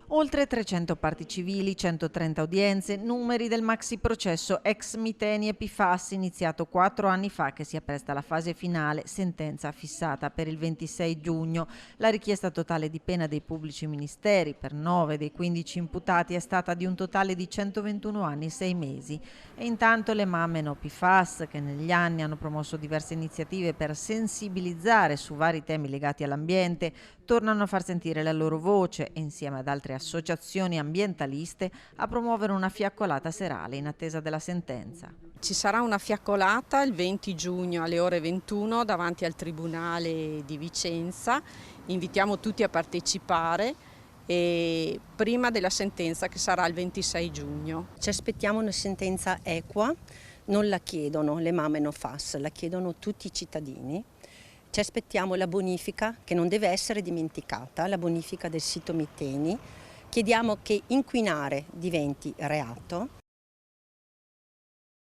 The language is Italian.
Oltre 300 parti civili, 130 udienze, numeri del maxi processo ex Miteni e PFAS iniziato 4 anni fa che si appresta alla fase finale, sentenza fissata per il 26 giugno. La richiesta totale di pena dei pubblici ministeri per 9 dei 15 imputati è stata di un totale di 121 anni e 6 mesi. E intanto le mamme no PFAS, che negli anni hanno promosso diverse iniziative per sensibilizzare su vari temi legati all'ambiente, tornano a far sentire la loro voce e insieme ad altre associazioni ambientaliste a promuovere una fiaccolata serale in attesa della sentenza. Ci sarà una fiaccolata il 20 giugno alle ore 21 davanti al Tribunale di Vicenza. Invitiamo tutti a partecipare e prima della sentenza che sarà il 26 giugno. Ci aspettiamo una sentenza equa, non la chiedono le mamme no FAS, la chiedono tutti i cittadini. Ci aspettiamo la bonifica che non deve essere dimenticata, la bonifica del sito Miteni. Chiediamo che inquinare diventi reato.